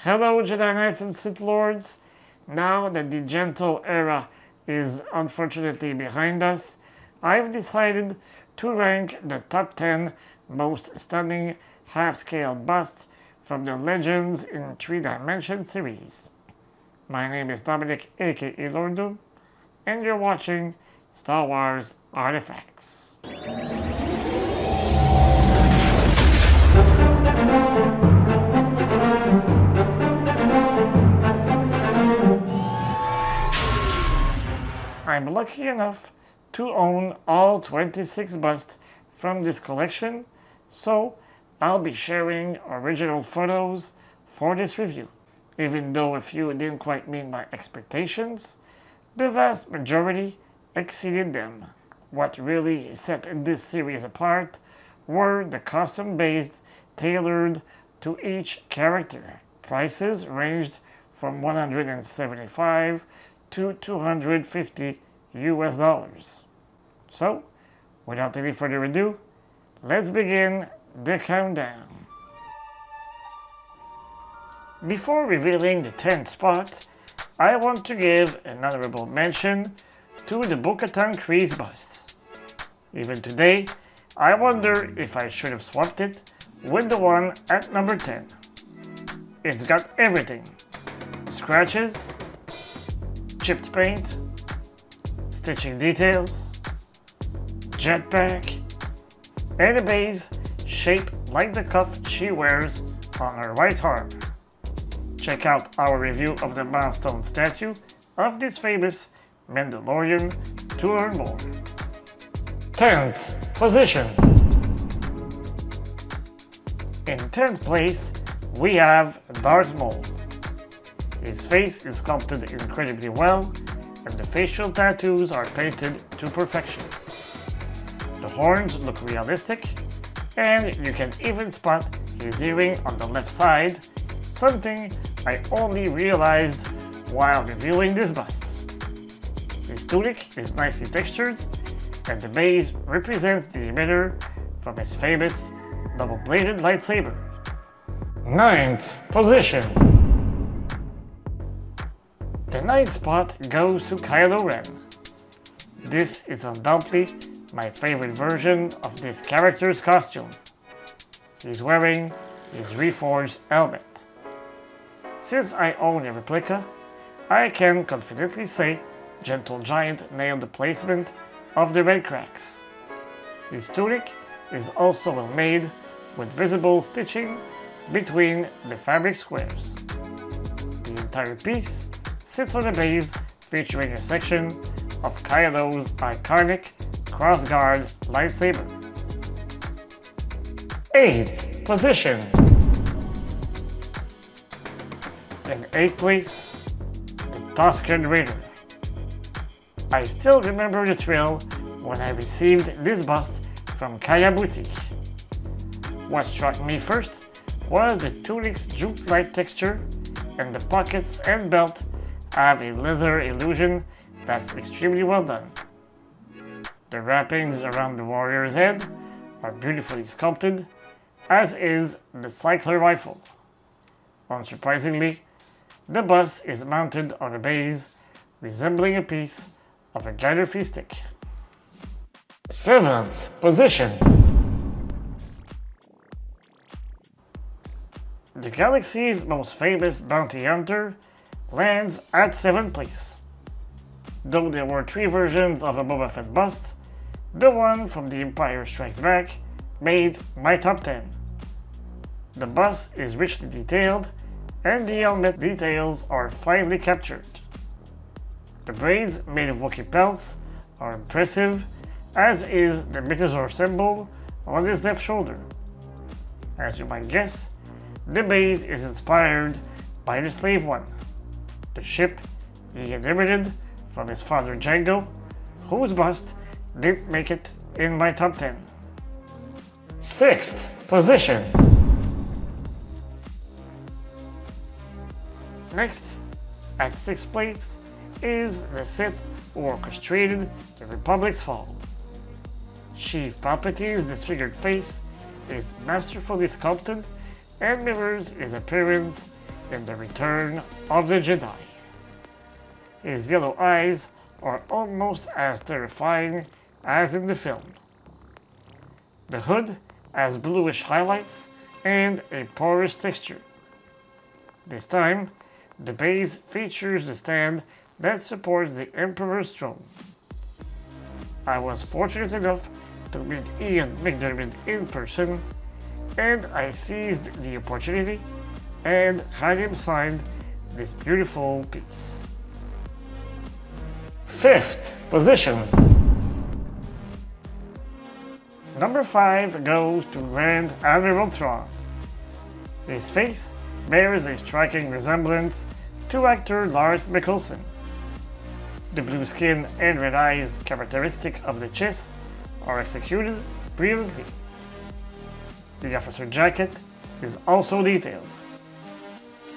Hello Jedi Knights and Sith Lords. Now that the Gentle era is unfortunately behind us, I've decided to rank the top 10 most stunning half-scale busts from the Legends in 3 Dimension series. My name is Dominic aka Lordu, and you're watching Star Wars Artefacts. I'm lucky enough to own all 26 busts from this collection, so I'll be sharing original photos for this review. Even though a few didn't quite meet my expectations, the vast majority exceeded them. What really set this series apart were the custom-based, tailored to each character. Prices ranged from $175 to $250 US. So, without any further ado, let's begin the countdown. Before revealing the 10th spot, I want to give an honorable mention to the Bo-Katan Crease bust. Even today, I wonder if I should have swapped it with the one at number 10. It's got everything: scratches, chipped paint, stitching details, jetpack, and a base shaped like the cuff she wears on her right arm. Check out our review of the milestone statue of this famous Mandalorian to learn more. 10th position. In 10th place, we have Darth Maul. His face is sculpted incredibly well, and the facial tattoos are painted to perfection. The horns look realistic, and you can even spot his earring on the left side, something I only realized while reviewing this bust. His tunic is nicely textured, and the base represents the emitter from his famous double-bladed lightsaber. 9th position. The 9th spot goes to Kylo Ren. This is undoubtedly my favorite version of this character's costume. He's wearing his reforged helmet. Since I own a replica, I can confidently say Gentle Giant nailed the placement of the red cracks. His tunic is also well made, with visible stitching between the fabric squares. The entire piece sits on a base featuring a section of Kylo's iconic crossguard lightsaber. 8th position. In 8th place, the Tusken Raider. I still remember the thrill when I received this bust from Kaya Boutique. What struck me first was the tunic's jute-like texture, and the pockets and belt have a leather illusion that's extremely well done. The wrappings around the warrior's head are beautifully sculpted, as is the cycler rifle. Unsurprisingly, the bust is mounted on a base resembling a piece of a Gallifrey stick. 7th position. The galaxy's most famous bounty hunter lands at 7th place. Though there were 3 versions of a Boba Fett bust, the one from The Empire Strikes Back made my top 10. The bust is richly detailed, and the helmet details are finely captured. The braids made of Wookiee pelts are impressive, as is the Mythosaur symbol on his left shoulder. As you might guess, the base is inspired by the Slave One, the ship he inherited from his father Jango, whose bust didn't make it in my top 10. 6th position. Next, at 6th place, is the Sith who orchestrated the Republic's fall. Chief Palpatine's disfigured face is masterfully sculpted and mirrors his appearance in The Return of the Jedi. His yellow eyes are almost as terrifying as in the film. The hood has bluish highlights and a porous texture. This time, the base features the stand that supports the Emperor's throne. I was fortunate enough to meet Ian McDiarmid in person, and I seized the opportunity and had him sign this beautiful piece. Fifth position. Number 5 goes to Grand Admiral Thrawn. His face bears a striking resemblance to actor Lars Mikkelsen. The blue skin and red eyes characteristic of the Chiss are executed brilliantly. The officer jacket is also detailed.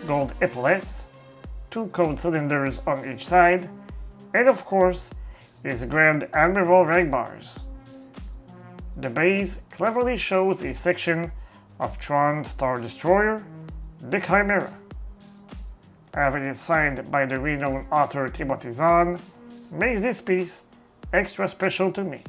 Gold epaulets, 2 code cylinders on each side, and of course, his Grand Admiral rank bars. The base cleverly shows a section of Thrawn's Star Destroyer, the Chimera. Having it signed by the renowned author Timothy Zahn makes this piece extra special to me.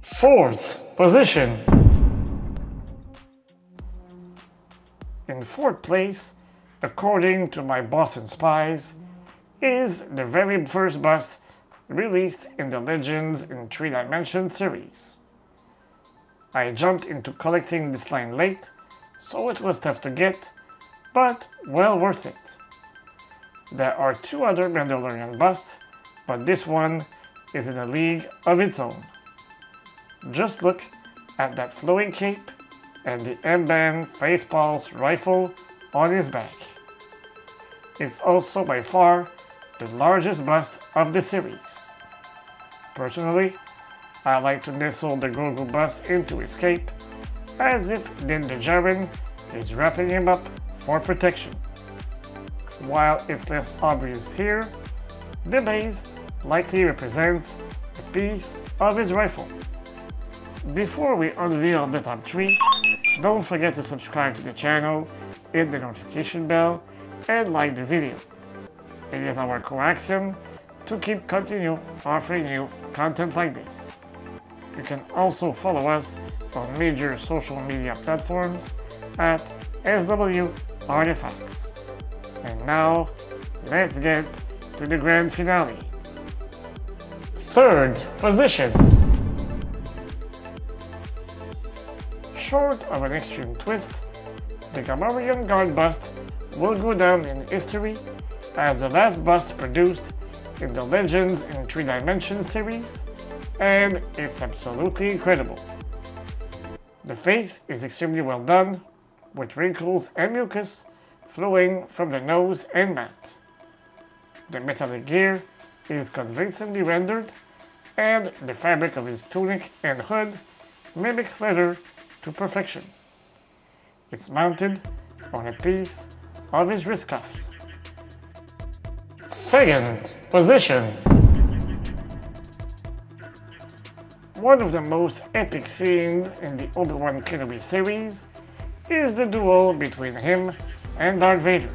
Fourth position. In fourth place, according to my Boston spies, is the very first bust released in the Legends in 3 Dimensions series. I jumped into collecting this line late, so it was tough to get, but well worth it. There are 2 other Mandalorian busts, but this one is in a league of its own. Just look at that flowing cape and the M-band face pulse rifle on his back. It's also by far the largest bust of the series. Personally, I like to nestle the Grogu bust into his cape, as if Din Djarin is wrapping him up for protection. While it's less obvious here, the base likely represents a piece of his rifle. Before we unveil the top 3, don't forget to subscribe to the channel, hit the notification bell, and like the video. It is our coaxium to continue offering you content like this. You can also follow us on major social media platforms at SW Artefacts. And now, let's get to the grand finale. Third position. Short of an extreme twist, the Gamorrean Guard bust will go down in history as the last bust produced in the Legends in 3 Dimensions series, and it's absolutely incredible. The face is extremely well done, with wrinkles and mucus flowing from the nose and mouth. The metallic gear is convincingly rendered, and the fabric of his tunic and hood mimics leather to perfection. It's mounted on a piece of his wrist cuffs. Second position. One of the most epic scenes in the Obi-Wan Kenobi series is the duel between him and Darth Vader.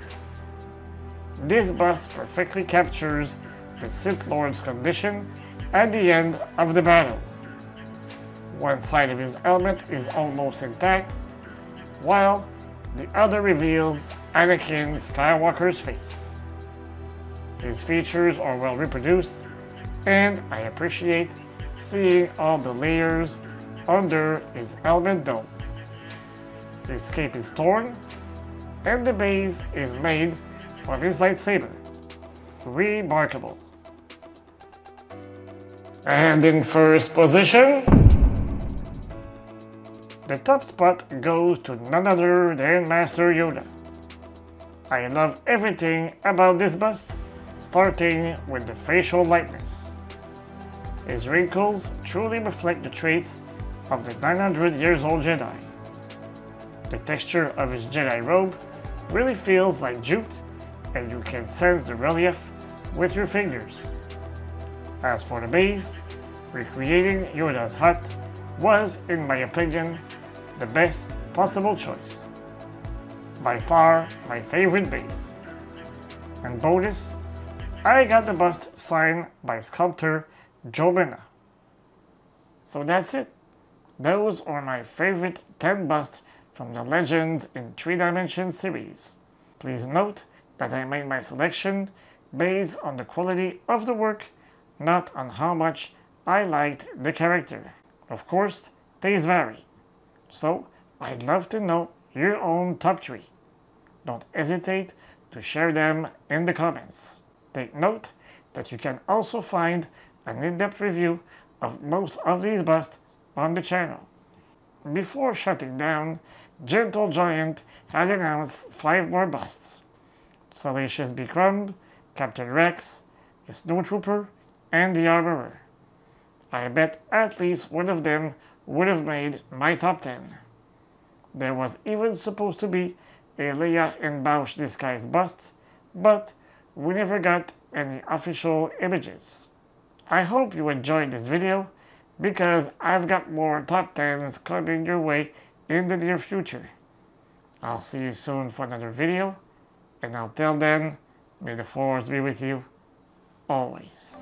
This bust perfectly captures the Sith Lord's condition at the end of the battle. One side of his helmet is almost intact, while the other reveals Anakin Skywalker's face. His features are well reproduced, and I appreciate seeing all the layers under his helmet dome. His cape is torn, and the base is made from his lightsaber. Remarkable. And in first position, the top spot goes to none other than Master Yoda. I love everything about this bust, starting with the facial likeness. His wrinkles truly reflect the traits of the 900 years old Jedi. The texture of his Jedi robe really feels like jute, and you can sense the relief with your fingers. As for the base, recreating Yoda's hut was, in my opinion, the best possible choice. by far my favorite base. And bonus, I got the bust signed by sculptor Joe Mena. So that's it. Those are my favorite 10 busts from the Legends in 3 Dimensions series. Please note that I made my selection based on the quality of the work, not on how much I liked the character. Of course, tastes vary. So, I'd love to know your own top 3. Don't hesitate to share them in the comments. Take note that you can also find an in-depth review of most of these busts on the channel. Before shutting down, Gentle Giant has announced 5 more busts. Salacious B. Crumb, Captain Rex, a Snowtrooper, and the Armorer. I bet at least one of them would have made my top 10. There was even supposed to be a Leia and Boushh disguise bust, but we never got any official images. I hope you enjoyed this video, because I've got more top 10s coming your way in the near future. I'll see you soon for another video, and until then, may the Force be with you always.